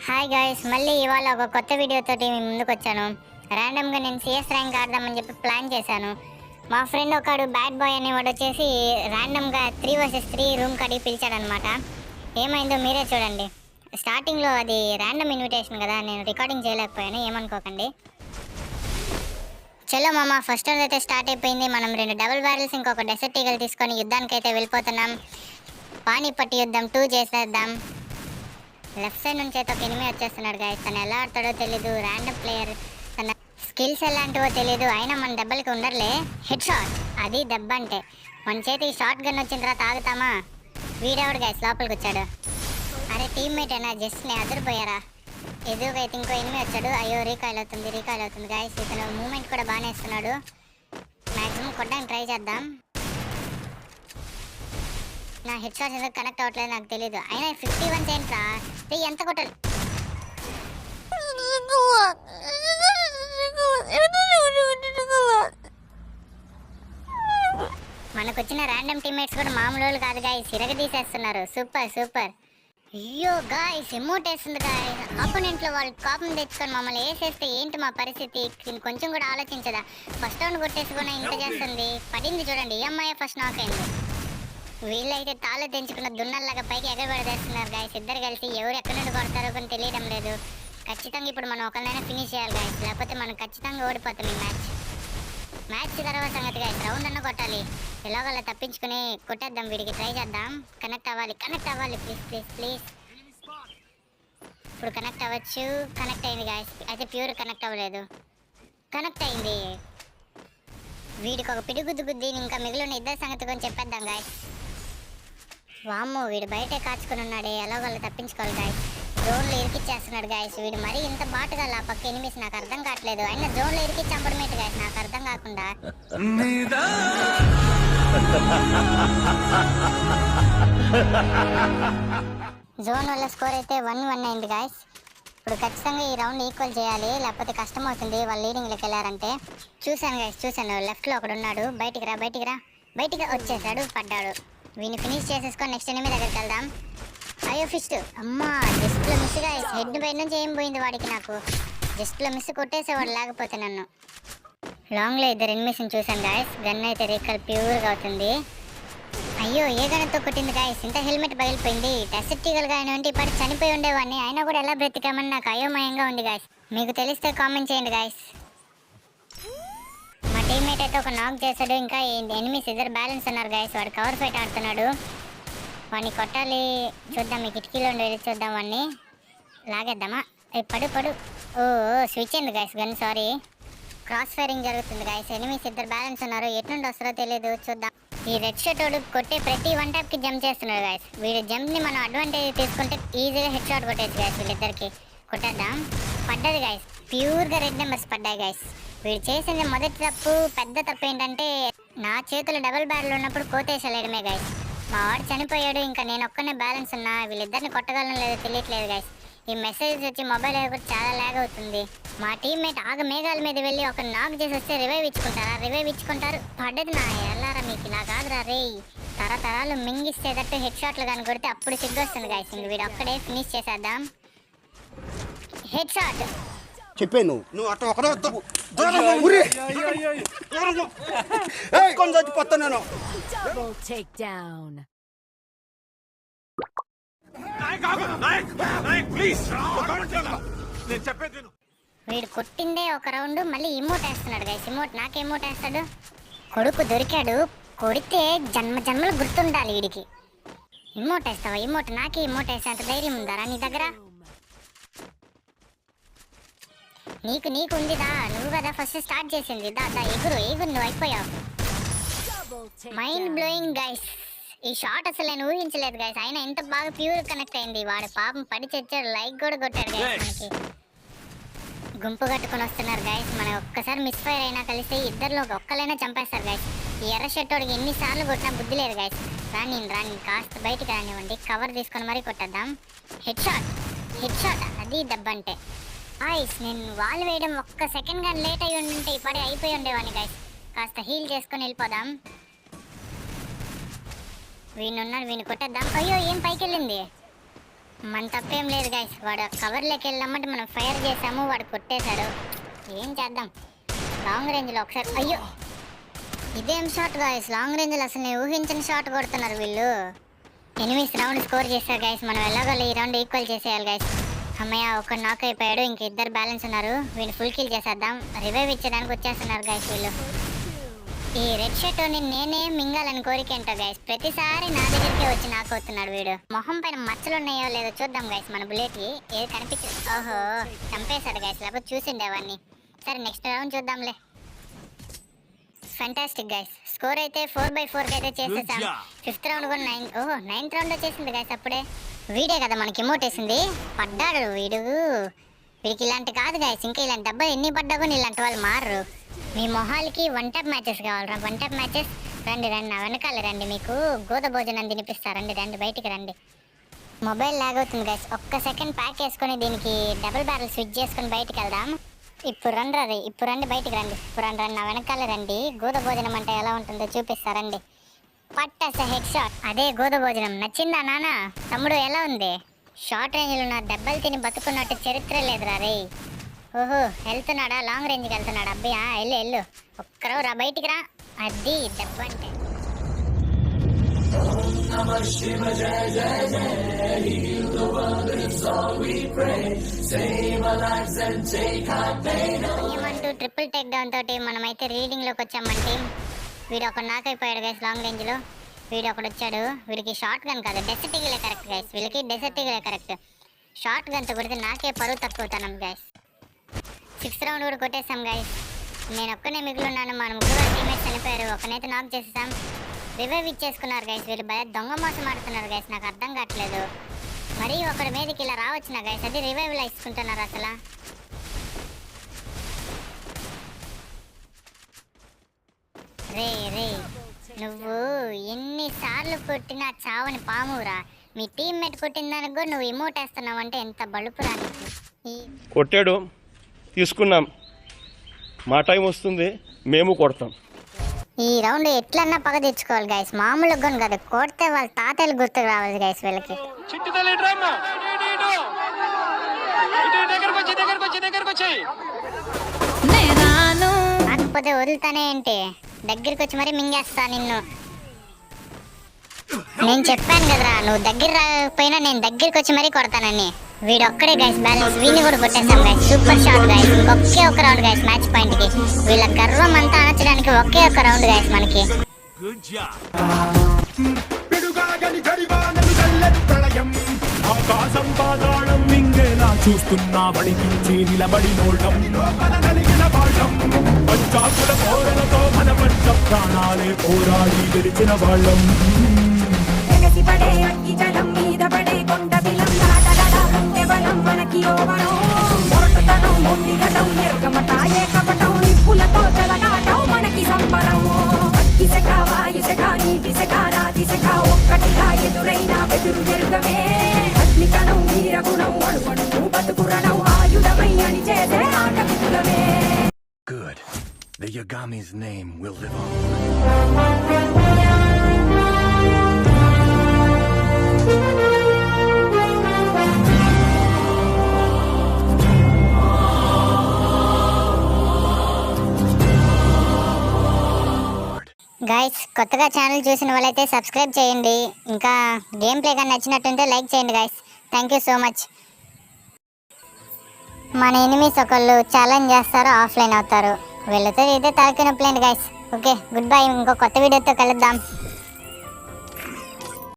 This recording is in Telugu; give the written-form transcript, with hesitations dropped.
హాయ్ గాయ్స్, మళ్ళీ ఇవాళ ఒక కొత్త వీడియోతోటి మీ ముందుకు వచ్చాను. ర్యాండమ్గా నేను సిఎస్ ర్యాంక్ ఆడదామని చెప్పి ప్లాన్ చేశాను. మా ఫ్రెండ్ ఒకడు బ్యాడ్ బాయ్ అనేవాడు వచ్చేసి ర్యాండమ్గా 3 vs 3 రూమ్ కడిగి పిలిచాడనమాట. ఏమైందో మీరే చూడండి. స్టార్టింగ్లో అది ర్యాండమ్ ఇన్విటేషన్ కదా, నేను రికార్డింగ్ చేయలేకపోయాను, ఏమనుకోకండి. చలో మామ, ఫస్ట్ రౌండ్ అయితే స్టార్ట్ అయిపోయింది. మనం 2 డబుల్ బ్యారెల్స్ ఇంకొక డెసర్ట్ ఈగల్ తీసుకొని యుద్ధానికి అయితే వెళ్ళిపోతున్నాం. పానీపట్టి యుద్ధం 2 చేసేద్దాం. లెఫ్ట్ సైడ్ నుంచి అయితే ఒక ఎనిమి వచ్చేస్తున్నాడు గాయస్. తను ఎలా ఆడతాడో తెలీదు, ర్యాండమ్ ప్లేయర్, తన స్కిల్స్ ఎలాంటివో తెలీదు. అయినా మన దెబ్బలకి ఉండర్లే. హెడ్ షాట్, అది దెబ్బ అంటే. మన చేతికి షార్ట్ గన్ వచ్చిన తర్వాత ఆగుతామా? వీడెవడు గాయస్ లోపలికి వచ్చాడు. అరే టీమ్మేట్ అయినా జస్ట్ నేను అదిరిపోయారా. ఎదురుగా అయితే ఇంకో ఎనిమి వచ్చాడు. అయ్యో రీకాయిల్ అవుతుంది గాయస్. ఇతను మూమెంట్ కూడా బాగానే ఇస్తున్నాడు. మ్యాక్సిమం కొట్టడానికి ట్రై చేద్దాం. నా హెడ్ షాట్స్ ఎందుకు కనెక్ట్ అవ్వట్లేదు నాకు తెలీదు. అయినా 51 సెంట్రా, ఎంత కొట్టాలి. మనకు వచ్చిన ర్యాండమ్ టీమ్మేట్స్ కూడా మామూలు వాళ్ళు కాదు గాయస్, తీసేస్తున్నారు. సూపర్. అయ్యో గాయస్, ఎమోట్ వేస్తుంది గాయస్. అపోనెంట్లో వాళ్ళు కోపం తెచ్చుకొని మమ్మల్ని వేసేస్తే ఏంటి మా పరిస్థితి? కొంచెం కూడా ఆలోచించదా? ఫస్ట్ రౌండ్ కొట్టేసి కూడా ఇంత చేస్తుంది. పడింది చూడండి, ఈ అమ్మాయి ఫస్ట్ నాక్ అయింది. వీళ్ళైతే తాళ తెంచుకున్న దున్నల్లాగా పైకి ఎగరబడేస్తున్నారు గాయస్. ఇద్దరు కలిసి ఎవరు ఎక్కడి నుండి కొడతారో కానీ తెలియడం లేదు. ఖచ్చితంగా ఇప్పుడు మనం ఒకరినైనా ఫినిష్ చేయాలి గాయస్, లేకపోతే మనం ఖచ్చితంగా ఓడిపోతాం ఈ మ్యాచ్ తర్వాత సంగతి గాయస్. రౌండ్ అన్న కొట్టాలి, ఎలాగోలా తప్పించుకుని కొట్టేద్దాం. వీడికి ట్రై చేద్దాం. కనెక్ట్ అవ్వాలి ప్లీజ్. ఇప్పుడు కనెక్ట్ అవ్వచ్చు. కనెక్ట్ అయింది గాయస్. అయితే ప్యూర్ కనెక్ట్ అవ్వలేదు, కనెక్ట్ అయింది. వీడికి ఒక పిడిగుద్దు గుద్ది ఇంకా మిగిలిన ఇద్దరు సంగతి కొంచెం చెప్పేద్దాం గాయస్. వామ్మో, వీడు బయటే కాచుకుని ఉన్నాడే, ఎలాగోలా తప్పించుకోవాలి గాయస్. జోన్లో ఇరికిచ్చేస్తున్నాడు గాయస్. వీడు మరీ ఇంత బాటుగా ఆ పక్క ఎనిమిస్ నాకు అర్థం కావట్లేదు. అయినా జోన్లో ఇరికి చంపడమేంటి గాయస్ నాకు అర్థం కాకుండా. జోన్ వల్ల స్కోర్ అయితే 1-1 అయింది గాయస్. ఇప్పుడు ఖచ్చితంగా ఈ రౌండ్ ఈక్వల్ చేయాలి, లేకపోతే కష్టం అవుతుంది వాళ్ళు లీడింగ్లోకి వెళ్ళారంటే. చూశాను లెఫ్ట్లో ఒకడు ఉన్నాడు. బయటికి రా. బయటికి వచ్చేసాడు, పడ్డాడు. వీని ఫినిష్ చేసేసుకొని నెక్స్ట్ ఎనిమి దగ్గరికి వెళ్దాం. అయ్యో ఫిస్ట్, అమ్మా జస్ట్లో మిస్ గాయస్. హెడ్ బయట నుంచి ఏం పోయింది వాడికి, నాకు జస్ట్లో మిస్ కొట్టేసేవాడు లేకపోతే నన్ను. లాంగ్లో ఇద్దరు ఎనిమిస్ని చూశాను గాయస్. గన్ అయితే రీకాల్ ప్యూర్గా అవుతుంది. అయ్యో ఏ గన్తో కొట్టింది గాయస్, ఇంత హెల్మెట్ పగిలిపోయింది. డెసర్ట్ ఈగల్ గాయనంటే ఇప్పటికి చనిపోయి ఉండేవాడిని, అయినా కూడా ఎలా బ్రతికామని నాకు అయోమయంగా ఉంది గాయస్. మీకు తెలిస్తే కామెంట్ చేయండి గాయస్. మా టీమ్మేట్ అయితే ఒక నాక్ చేశాడు. ఇంకా ఎనిమిస్ ఇద్దరు బ్యాలెన్స్ ఉన్నారు గాయస్. వాడు కవర్ ఫైట్ ఆడుతున్నాడు. వాడిని కొట్టాలి, చూద్దాం. ఈ కిటికీలో వెళ్ళి చూద్దాం. వాడిని లాగేద్దామా? పడు. ఓ స్విచ్ అయింది guys gun, sorry. Cross firing జరుగుతుంది గాయస్. ఎనిమిస్ ఇద్దరు బ్యాలెన్స్ ఉన్నారు, ఎట్నుండి వస్తారో తెలియదు, చూద్దాం. ఈ రెడ్ షర్ట్ వాడు కొట్టే ప్రతి 1 ట్యాప్కి జంప్ చేస్తున్నాడు గాయస్. వీడి జంప్ని మనం అడ్వాంటేజ్ తీసుకుంటే ఈజీగా హెడ్ షాట్ కొట్టేది గాయస్. వీళ్ళిద్దరికి కొట్టేద్దాం. పడ్డది గాయస్, ప్యూర్గా రెడ్ నెంబర్స్ పడ్డాయి గాయస్. వీడు చేసింది మొదటి తప్పు, పెద్ద తప్పు ఏంటంటే నా చేతులు డబుల్ బ్యారెల్ ఉన్నప్పుడు కోతేసలేడమే గాయస్. మా వాడు చనిపోయాడు, ఇంకా నేను ఒక్కనే బ్యాలెన్స్ ఉన్నా. వీళ్ళిద్దరిని కొట్టగలను లేదో తెలియట్లేదు గాయస్. ఈ మెసేజ్ వచ్చి మొబైల్ కూడా చాలా ల్యాగ్ అవుతుంది. మా టీమ్మేట్ మేఘాల మీద వెళ్ళి ఒక నాక్ చేసి వస్తే రివైవ్ ఇచ్చుకుంటారు. పడ్డది నా ఎల్లారా, మీకు ఇలా కాదురా రే. తరతరాలు మింగిస్తేటట్టు హెడ్ షాట్లు కానీ కొడితే అప్పుడు సిగ్గొస్తుంది గాయస్. ఇంక వీడు ఒక్కడే ఫినిష్ చేసేద్దాం. హెడ్ షాట్ చెప్పాను నువ్వు అట్లా ఒకరే చచ్చిపోతాను. వీడు కొట్టిందే ఒక రౌండ్, మళ్ళీ ఇమోట్ వేస్తున్నాడు గైస్. నాకు ఎమోట్ వేస్తాడు. కొడుకు దొరికాడు, కొడితే జన్మలు గుర్తుండాలి వీడికి. ఇమోట్ వేస్తావా? నాకే ఇమోట్ వేసేంత ధైర్యం ఉందారా నీ దగ్గర? నీకు ఉందిదా, నువ్వు కదా ఫస్ట్ స్టార్ట్ చేసింది. ఎగురు నువ్వు అయిపోయావు. Mind blowing guys. ఈ షాట్ అసలు నేను ఊహించలేదు గైస్. అయినా ఎంత బాగా ప్యూర్ కనెక్ట్ అయింది. వాడు పాపం పడి చచ్చాడు, లైక్ కూడా కొట్టాడు గైస్. మనకి గుంపు కట్టుకుని వస్తున్నారు గైస్. మనం ఒక్కసారి మిస్ ఫైర్ అయినా కలిసి ఇద్దరిలో ఒక్కలైనా చంపేస్తారు గైస్. ఈ ఎర్ర షర్ట్ వాడికి ఎన్నిసార్లు కొట్టినా బుద్ధి లేదు గైస్. రాని కాస్త బయటికి రానివ్వండి, కవర్ తీసుకొని మరీ కొట్టేద్దాం. హెడ్ షాట్ అది దెబ్బ అంటే. గాయస్ నేను వాల్ వేయడం ఒక్క సెకండ్ కానీ లేట్ అయ్యి ఉంటే ఇప్పుడే అయిపోయి ఉండేవాడిని గాయస్. కాస్త హీల్ చేసుకొని వెళ్ళిపోదాం. వీణున్నాడు, వీణు కొట్టేద్దాం. అయ్యో ఏం పైకి వెళ్ళింది. మన తప్పేం లేదు గైస్. వాడు కవర్లోకి వెళ్ళామంటే మనం ఫైర్ చేసాము, వాడు కొట్టేశాడు. ఏం చేద్దాం. లాంగ్ రేంజ్లో ఒకసారి, అయ్యో ఇదేం షాట్ గాయస్, లాంగ్ రేంజ్లో అసలు నేను ఊహించిన షాట్ కొడుతున్నారు వీళ్ళు. ఎనిమిస్ రౌండ్ స్కోర్ చేశారు గైస్. మనం ఎలాగోలా ఈ రౌండ్ ఈక్వల్ చేసేయాలి గైస్. అమ్మయ్య, ఒక నాక్ అయిపోయాడు, ఇంక ఇద్దరు బ్యాలెన్స్ ఉన్నారు. వీళ్ళు ఫుల్ కిల్ చేసేద్దాం. రివైవ్ ఇచ్చడానికి వచ్చేస్తున్నారు గైస్ వీళ్ళు. ఈ రెడ్ షర్ట్ నేనే మింగాలని కోరిక ఏంటో గైస్, ప్రతిసారి నా దగ్గరికే వచ్చి నాకు అవుతున్నాడు వీడు. మొహం పైన మచ్చలు ఉన్నాయో లేదో చూద్దాం గైస్. మన బుల్లెట్ కి ఏది కనిపించదు. ఓహో, చంపేశాడు గైస్, లేకపోతే చూసిండేవాడిని. సరే నెక్స్ట్ రౌండ్ చూద్దాంలే. ఫెంటాస్టిక్ గైస్, స్కోర్ అయితే 4/4 అయితే చేసేసాం. 5th రౌండ్ కూడా 9th రౌండ్ వచ్చేసింది గైస్. అప్పుడే వీడే కదా మనకి ఇమోట్ వేసింది. పడ్డాడు వీడు. వీడికి ఇలాంటి కాదు గైస్, ఇంకా ఇలాంటి దెబ్బలు ఎన్ని పడ్డా కూడా ఇలాంటి వాళ్ళు మారరు. మీ మొహాలకి 1 టైప్ మ్యాచెస్ కావాలరా, 1 టైప్ మ్యాచెస్. రండి నా వెనకాల రండి, మీకు గోద భోజనం తినిపిస్తారండి. రండి బయటికి రండి. మొబైల్ లాగ్ అవుతుంది గైస్, ఒక్క సెకండ్ ప్యాక్ వేసుకొని దీనికి డబుల్ బ్యారల్ స్విచ్ చేసుకొని బయటికి వెళ్దాం. ఇప్పుడు రండి బయటికి రండి. ఇప్పుడు రండి నా వెనకాల రండి. గోద భోజనం అంటే ఎలా ఉంటుందో చూపిస్తారండి. పట్టేస హెడ్ షాట్, అదే గోద భోజనం. నచ్చిందా నాన్న? తమ్ముడు ఎలా ఉంది? షార్ట్ రేంజ్లో నా దెబ్బలు తిని బతుకున్నట్టు చరిత్ర లేదురా రే. ఓహో, వెళ్తున్నాడా? లాంగ్ రేంజ్కి వెళ్తున్నాడు. అబ్బయ్యా, వెళ్ళు ఒక్కరో రా, బయటికి రా. అది దెబ్బ అంటే. ఏమంటూ ట్రిపుల్ టేక్ డౌన్ తోటి మనమైతే రీడింగ్ లోకి వచ్చామంటే వీడు ఒక నాక్ అయిపోయాడు గైస్. లాంగ్ రేంజ్ లో వీడు ఒకడు వచ్చాడు. వీడికి షార్ట్ గన్ కాదు, డెసర్ట్ ఈగలే కరెక్ట్ గైస్. వీళ్ళకి డెసర్ట్ ఈగలే కరెక్ట్. షార్ట్ గన్ తో కొడితే నాకే పరువు తక్కువతాను గైస్. 6th రౌండ్ కూడా కొట్టేసాం గైస్. నేను ఒక్కనే మిగులున్నాను, మన ముగ్గురు టీమేట్స్ చనిపోయారు. ఒకనైతే నాక్ చేసేసాం. రివైవ్ ఇచ్చేసుకున్నారు గైస్. వీళ్ళు భయ దొంగ మోసం ఆడుతున్నారు గైస్, నాకు అర్థం కావట్లేదు. మరీ ఒకరి మీదకి ఇలా రావచ్చునా గైస్, అది రివైవ్ లా ఇసుకుంటున్నారు అసలు. రే నువ్వు ఎన్నిసార్లు కొట్టినా చావని పామురా. మీ టీమ్మేట్ కొట్టిన దానికి కూడా నువ్వు ఇమోట్ వేస్తున్నావు అంటే ఎంత బలుపురా నీకు. కొట్టాడు, తీసుకున్నాం. మా టైం వస్తుంది, మేము కొడతాం. ఈ రౌండ్ ఎట్లన్నా పగ తెచ్చుకోవాలి గైస్, మామూలుగా కూడా కాదు. కొడితే వాళ్ళ తాతయ్యలు గుర్తుకు రావాలి గైస్ వీళ్ళకి. కాకపోతే వదులుతానే ఏంటి, దగ్గరికి వచ్చి మరీ మింగేస్తా నిన్ను. నేను చెప్పాను కదరా, నువ్వు దగ్గర రాకపోయినా నేను దగ్గరికి వచ్చి మరీ కొడతానని. వీడు ఒక్కడే గైస్ బ్యాలెన్స్, వీడిని కూడా కొట్టేసాం గైస్. Super shot guys. ఒకే ఒక రౌండ్ గైస్ మ్యాచ్ పాయింట్ కి. వీళ్ళ గర్వం అంతా అణచడానికి ఒకే ఒక రౌండ్ గైస్ మనకి. ఆకాశం పాతాళం మింగేలా చూస్తున్నా వడికించి నిలబడి నోటం నలిగిన పాఠం పంచాకుల పోరలతో మన పంచ ప్రాణాలే పోరాడి గెలిచిన వాళ్ళం. పడే అగ్గి జలం మీద పడే కొండ బిలం నాటగడ ఉండే బలం మనకి ఓవరం మొరటుతనం మొండిగటం ఎరగమట ఏకపటం నిప్పులతో చెలగాటం మనకి సంబరం. ఇసక వాయుసక నీటిసక రాతిసక ఒక్కటిగా ఎదురైన బెదురు జరుగమే. అగ్నికణం వీరగుణం అణువణువు బతుకురణం ఆయుధమై అని చేసే ఆట విధులమే. Good. The Yagami's name will live on. Guys, కొత్తగా ఛానల్ చూసిన వాళ్ళైతే సబ్స్క్రైబ్ చేయండి. ఇంకా గేమ్ ప్లే కానీ నచ్చినట్టుంటే లైక్ చేయండి guys. Thank you so much. మన ఎనిమీస్ ఒకళ్ళు ఛాలెంజ్ చేస్తారు, ఆఫ్లైన్ అవుతారు. వీళ్ళతో ఇదే తలకి నొప్పులేండి గైస్. Okay, good bye. ఇంకో కొత్త వీడియోతో కలుద్దాం.